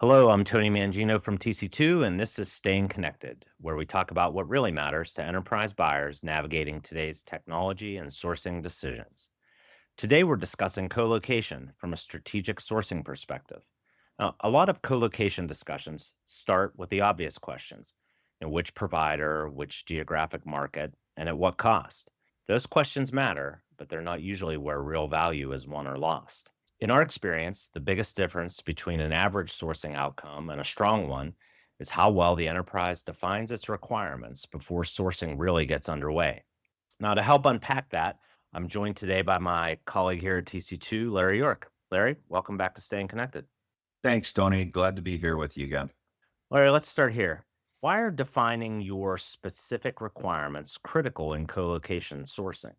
Hello, I'm Tony Mangino from TC2, and this is Staying Connected, where we talk about what really matters to enterprise buyers navigating today's technology and sourcing decisions. Today, we're discussing co-location from a strategic sourcing perspective. Now, a lot of co-location discussions start with the obvious questions. Which provider, which geographic market, and at what cost? Those questions matter, but they're not usually where real value is won or lost. In our experience, the biggest difference between an average sourcing outcome and a strong one is how well the enterprise defines its requirements before sourcing really gets underway. Now, to help unpack that, I'm joined today by my colleague here at TC2, Larry York. Larry, welcome back to Staying Connected. Thanks, Tony. Glad to be here with you again. Larry, let's start here. Why are defining your specific requirements critical in co-location sourcing?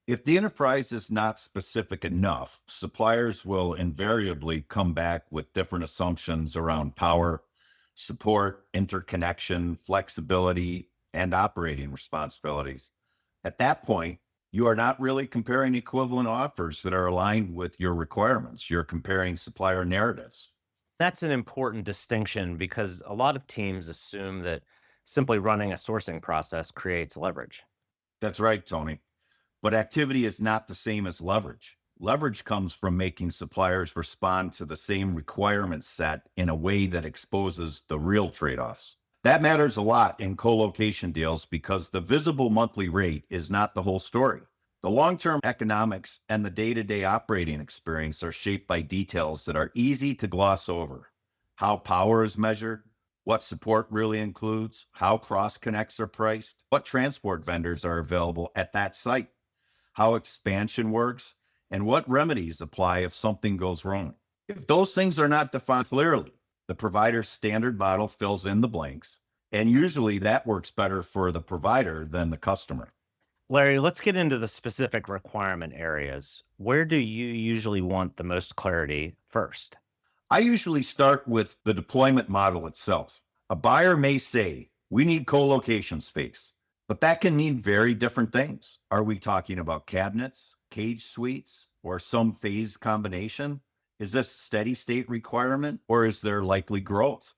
If the enterprise is not specific enough, suppliers will invariably come back with different assumptions around power, support, interconnection, flexibility, and operating responsibilities. At that point, you are not really comparing equivalent offers that are aligned with your requirements. You're comparing supplier narratives. That's an important distinction because a lot of teams assume that simply running a sourcing process creates leverage. That's right, Tony. But activity is not the same as leverage. Leverage comes from making suppliers respond to the same requirement set in a way that exposes the real trade offs. That matters a lot in co location deals because the visible monthly rate is not the whole story. The long term economics and the day to day operating experience are shaped by details that are easy to gloss over. How power is measured, what support really includes, how cross connects are priced, what transport vendors are available at that site, how expansion works, and what remedies apply if something goes wrong. If those things are not defined clearly, the provider's standard model fills in the blanks, and usually that works better for the provider than the customer. Larry, let's get into the specific requirement areas. Where do you usually want the most clarity first? I usually start with the deployment model itself. A buyer may say, we need co-location space, but that can mean very different things. Are we talking about cabinets, cage suites, or some phase combination? Is this steady state requirement or is there likely growth?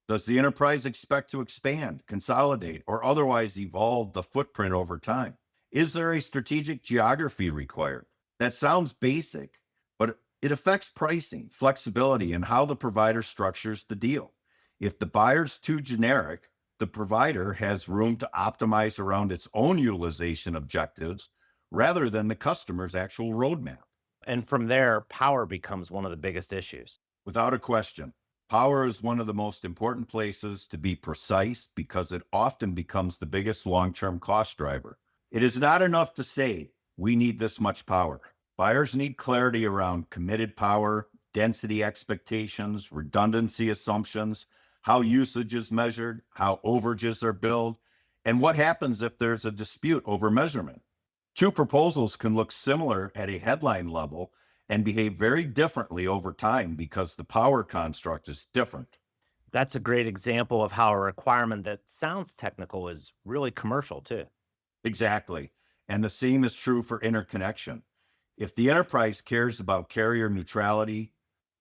Does the enterprise expect to expand, consolidate, or otherwise evolve the footprint over time? Is there a strategic geography required? That sounds basic, but it affects pricing, flexibility, and how the provider structures the deal. If the buyer's too generic, the provider has room to optimize around its own utilization objectives rather than the customer's actual roadmap. And from there, power becomes one of the biggest issues. Without a question, power is one of the most important places to be precise because it often becomes the biggest long-term cost driver. It is not enough to say, we need this much power. Buyers need clarity around committed power, density expectations, redundancy assumptions, how usage is measured, how overages are billed, and what happens if there's a dispute over measurement. Two proposals can look similar at a headline level and behave very differently over time because the power construct is different. That's a great example of how a requirement that sounds technical is really commercial too. Exactly. And the same is true for interconnection. If the enterprise cares about carrier neutrality,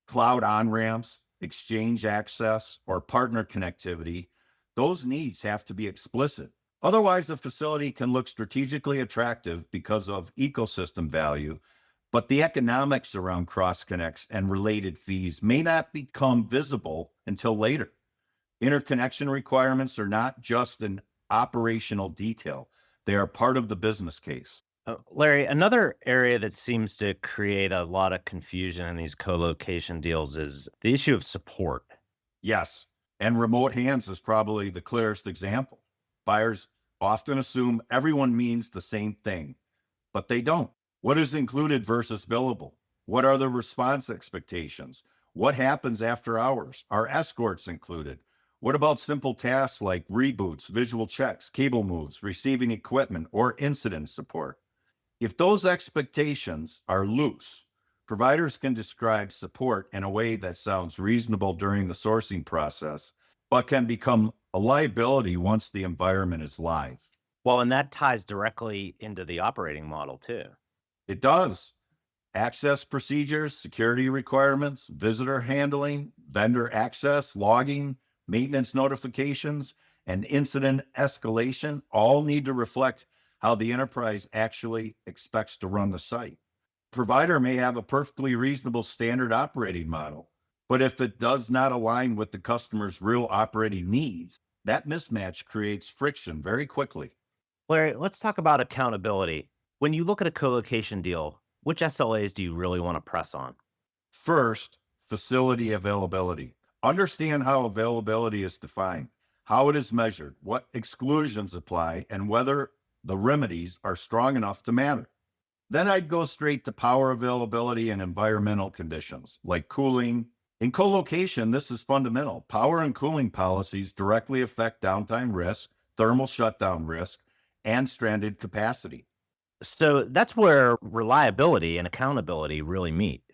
cloud on-ramps, exchange access, or partner connectivity, those needs have to be explicit. Otherwise, the facility can look strategically attractive because of ecosystem value, but the economics around cross connects and related fees may not become visible until later. Interconnection requirements are not just an operational detail, they are part of the business case. Larry, another area that seems to create a lot of confusion in these co-location deals is the issue of support. Yes, and remote hands is probably the clearest example. Buyers often assume everyone means the same thing, but they don't. What is included versus billable? What are the response expectations? What happens after hours? Are escorts included? What about simple tasks like reboots, visual checks, cable moves, receiving equipment, or incident support? If those expectations are loose, providers can describe support in a way that sounds reasonable during the sourcing process, but can become a liability once the environment is live. Well, and that ties directly into the operating model too. It does. Access procedures, security requirements, visitor handling, vendor access, logging, maintenance notifications, and incident escalation all need to reflect how the enterprise actually expects to run the site. Provider may have a perfectly reasonable standard operating model, but if it does not align with the customer's real operating needs, that mismatch creates friction very quickly. Larry, let's talk about accountability. When you look at a co-location deal, which SLAs do you really want to press on? First, facility availability. Understand how availability is defined, how it is measured, what exclusions apply, and whether the remedies are strong enough to matter. Then I'd go straight to power availability and environmental conditions like cooling. In co-location, this is fundamental. Power and cooling policies directly affect downtime risk, thermal shutdown risk, and stranded capacity. So that's where reliability and accountability really meet.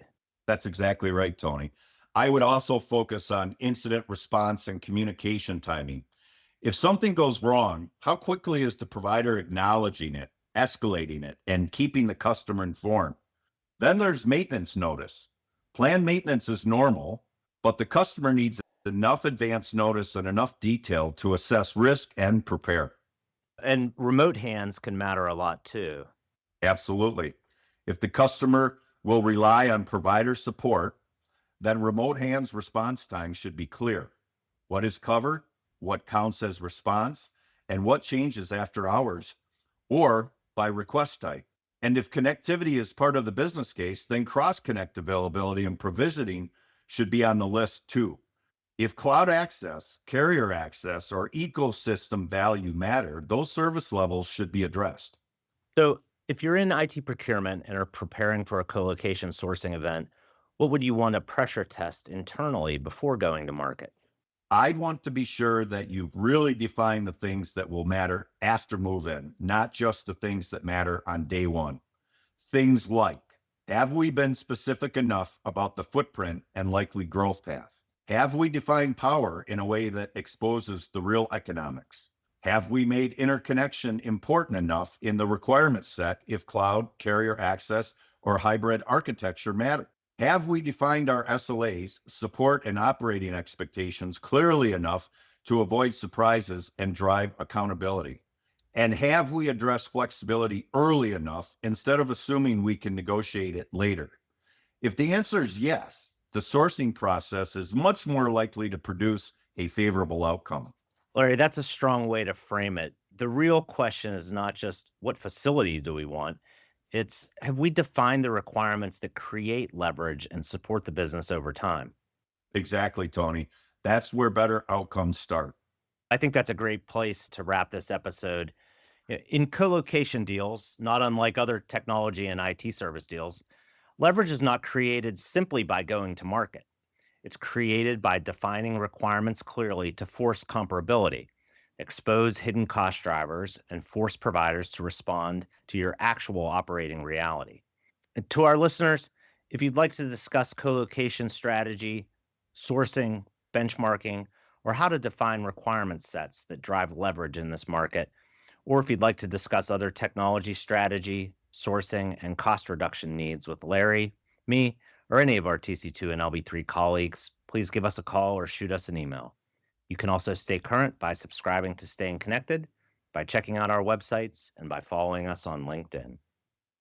That's exactly right, Tony. I would also focus on incident response and communication timing. If something goes wrong, how quickly is the provider acknowledging it, escalating it, and keeping the customer informed? Then there's maintenance notice. Planned maintenance is normal, but the customer needs enough advance notice and enough detail to assess risk and prepare. And remote hands can matter a lot too. Absolutely. If the customer will rely on provider support, then remote hands response time should be clear. What is covered, what counts as response, and what changes after hours or by request type. And if connectivity is part of the business case, then cross connect availability and provisioning should be on the list too. If cloud access, carrier access, or ecosystem value matter, those service levels should be addressed. So if you're in IT procurement and are preparing for a co-location sourcing event, what would you want to pressure test internally before going to market? I'd want to be sure that you've really defined the things that will matter after move in, not just the things that matter on day one. Things like, have we been specific enough about the footprint and likely growth path? Have we defined power in a way that exposes the real economics? Have we made interconnection important enough in the requirement set if cloud, carrier access, or hybrid architecture matter? Have we defined our SLAs, support, and operating expectations clearly enough to avoid surprises and drive accountability? And have we addressed flexibility early enough instead of assuming we can negotiate it later? If the answer is yes, the sourcing process is much more likely to produce a favorable outcome. Larry, that's a strong way to frame it. The real question is not just what facility do we want? It's have we defined the requirements that create leverage and support the business over time? Exactly, Tony. That's where better outcomes start. I think that's a great place to wrap this episode. In co-location deals, not unlike other technology and IT service deals, leverage is not created simply by going to market. It's created by defining requirements clearly to force comparability, expose hidden cost drivers, and force providers to respond to your actual operating reality. And to our listeners, if you'd like to discuss co-location strategy, sourcing, benchmarking, or how to define requirement sets that drive leverage in this market, or if you'd like to discuss other technology strategy, sourcing, and cost reduction needs with Larry, me, or any of our TC2 and LB3 colleagues, please give us a call or shoot us an email. You can also stay current by subscribing to Staying Connected, by checking out our websites, and by following us on LinkedIn.